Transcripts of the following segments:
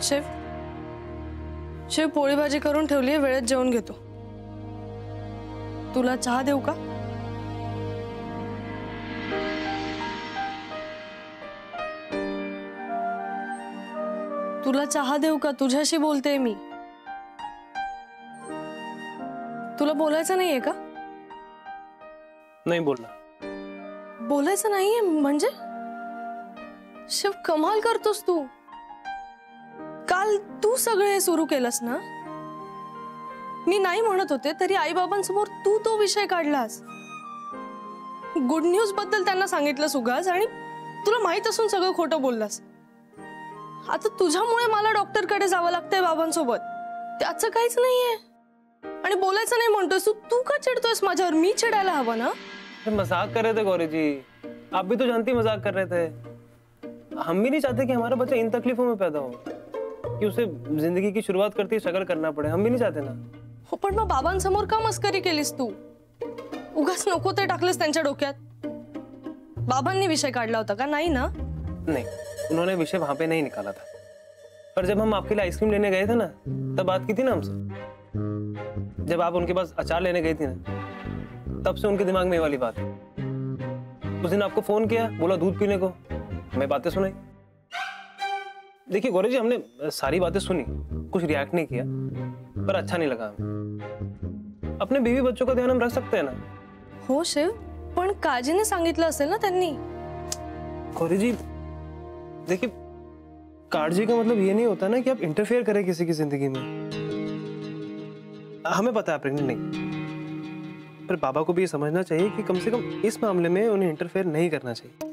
शिव शिव पोळी भाजी करून ठेवली, वेळेत जेवण घेतो। तुला चहा देऊ का? तुला चहा देऊ का? तुझ्याशी बोलते मी। तुला बोलायचं नाहीये का? नाही बोलना। बोलायचं नाहीये म्हणजे? शिव कमाल करतोस तू। काल तू सगळे सुरू केलंस ना? मी नाही म्हणत होते तरी आई बाबांसमोर तू तो विषय काढलास। गुड न्यूज बद्दल त्यांना सांगितलं उगाच आणि तुला माहित असून सगळं खोटं बोललास। आता तुझ्यामुळे मला डॉक्टर कडे जावं लागतंय बाबांसोबत। त्याचं काहीच नाहीये आणि बोलायचं नाही म्हणतोस तू का चिडतोयस माझ्यावर? मी चिडायला हवं ना? मजाक कर रहे थे गौरी जी, आप भी तो जानती मजाक कर रहे थे। हम भी नहीं चाहते कि हमारा बच्चा इन तकलीफों में पैदा हो, कि उसे जिंदगी की शुरुआत करते ही स्ट्रगल करना पड़े। हम भी नहीं चाहते ना। हो पण मग बाबांसमोर का मस्करी केलीस तू? उगाच नको ते टाकलंस त्यांच्या डोक्यात। बाबांनी विषय काढला होता का? नाही ना? नहीं, उन्होंने विषय वहां पे नहीं निकाला था। पर जब हम आपके लिए आइसक्रीम लेने गए थे ना, तब बात की थी ना हमसे। जब आप उनके पास अचार लेने गई थी ना, तब से उनके दिमाग में ये वाली बात है। उस दिन आपको फोन किया, बोला दूध पीने को, मैं बातें सुनाई। देखिए गौरी जी, हमने सारी बातें सुनी, कुछ रिएक्ट नहीं किया, पर अच्छा नहीं लगा हमें। अपने बीवी बच्चों का ध्यान हम रख सकते हैं ना। हो शिव, पण काजीने सांगितलं असेल ना त्यांनी। गौरी जी देखिए, काळजी का मतलब ये नहीं होता ना कि आप इंटरफेयर करें किसी की जिंदगी में। हमें पता है प्रेग्नेंट नहीं, पर बाबा को भी ये समझना चाहिए कि कम से कम इस मामले में उन्हें इंटरफेयर नहीं करना चाहिए।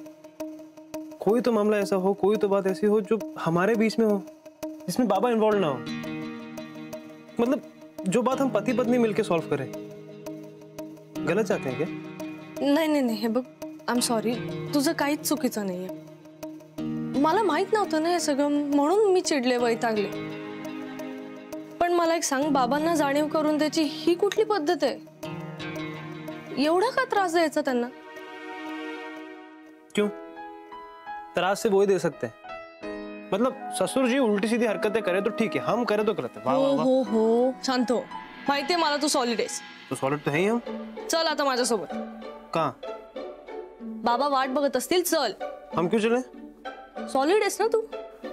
कोई तो मामला ऐसा हो, कोई तो बात ऐसी हो जो हमारे बीच में हो, जिसमें बाबा इन्वॉल्व ना हो। मतलब जो बात हम पति पत्नी मिलकर सॉल्व करें। गलत चाहते हैं क्या? नाही नाही नाही, हे बघ, आय एम सॉरी, तुझं काहीच चुकीचं नाहीये। मला माहित नव्हतं ना हे सगळं, म्हणून मी चिडले, वैतागले। पण मला एक सांग, बाबांना जाणीव करून द्यायची ही कुठली पद्धत आहे? एवढा का त्रास द्यायचा त्यांना? क्यों? त्रास से वो ही दे सकते हैं। मतलब ससुर जी उल्टी सीधी हरकतें करे तो ठीक है, हम करे तो गलत है। हो शांत हो। माहितीये मला तू सॉलिड आहेस। तो सॉलिड तो है ही हम। चल आता माझ्यासोबत। कहाँ? बाबा वाट बघत असतील, चल। हम क्यों चले? सॉलिड आहेस ना तू?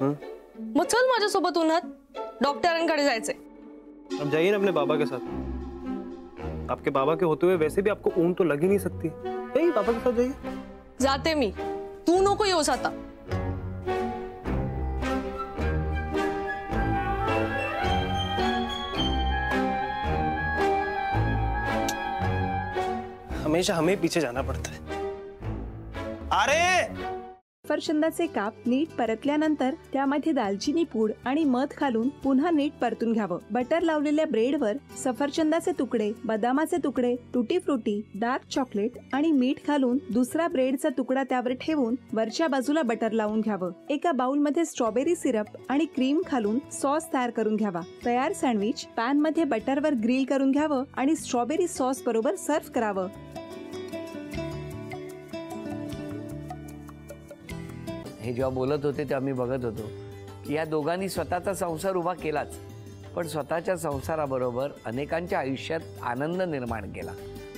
मग चल माझ्यासोबत उन्हात, डॉक्टरांकडे जायचंय। अब जाइए ना अपने बाबा के साथ। आपके बाबा के होते हुए वैसे भी आपको ऊन तो लग ही नहीं सकती। जाइए पापा के साथ जाइए। जाते मी, तू नको येऊस आता। हमेशा हमें पीछे जाना पड़ता है। अरे सफरचंदाचे काप नीट परतल्यानंतर त्यामध्ये दालचिनी पूड आणि मध घालून पुन्हा नीट परतून घ्यावं। बटर लावलेल्या ब्रेडवर सफरचंदाचे तुकडे, बदामाचे तुकडे, टुटी फ्रुटी, डार्क चॉकलेट आणि मीठ घालून दुसरा ब्रेडचा तुकडा त्यावर ठेवून वरच्या बाजूला बटर लावून घ्यावं। एका बाउलमध्ये स्ट्रॉबेरी सिरप आणि क्रीम घालून सॉस तयार करून घ्यावा। तयार सँडविच पॅन मध्ये बटरवर ग्रिल करून घ्यावं आणि स्ट्रॉबेरी सॉस बरोबर सर्व्ह करावं। हे जेव्हा बोलत होते तेव्हा मी बघत होतो की या दोघांनी स्वतःचा संसार उभा केलाच, पण स्वतःच्या संसाराबरोबर अनेकांच्या आयुष्यात आनंद निर्माण केला।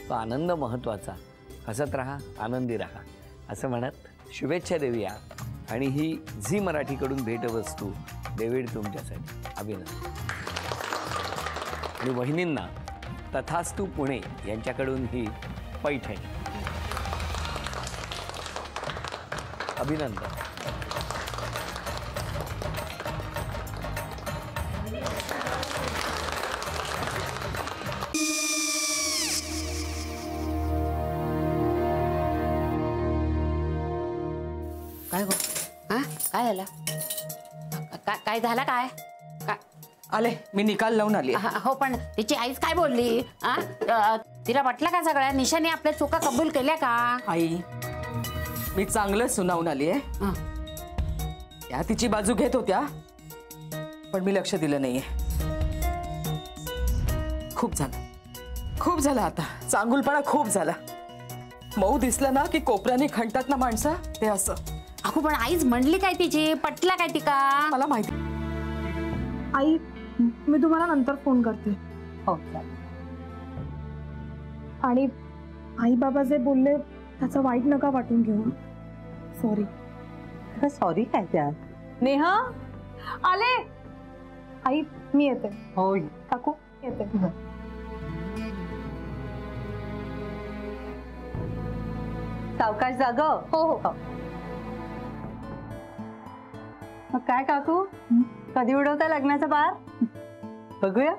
तो आनंद महत्त्वाचा। हसत राहा, आनंदी राहा असं म्हणत शुभेच्छा देऊया। आणि ही झी मराठीकडून भेटवस्तू डेव्हिड तुमच्यासाठी। अभिनंदन। आणि वहिनींना तथास्तु पुणे यांच्याकडून ही पैठणी। अभिनंदन। काय गो? हा काय झालं? काय झालं? काय आले, मी निकाल लावून आली। हो पण तिची आईच काय बोलली? तिला वाटलं का सगळ्या निशाने आपल्या चुका कबूल केल्या का? आई, मी चांगलं सुनावून आली आहे। त्या तिची बाजू घेत होत्या, पण मी लक्ष दिलं नाहीये। खूप झालं आता, चांगुलपणा खूप झाला। मऊ दिसलं ना की कोपऱ्याने खणतात ना माणसं, ते असं। अगो पण आईच म्हणली काय तिची? पटला काय तिका? मला माहिती, आई मी तुम्हाला नंतर फोन करते. हो चालेल. आणि आई बाबा जे बोलले त्याचं वाईट नका वाटून घेऊ. सॉरी. सॉरी काय त्यात? नेहा आले. आई मी येते. हो काकू येते. सावकाश जाग. हो हो. मग काय काकू, कधी उडवता लग्नाचा बार? बघूया.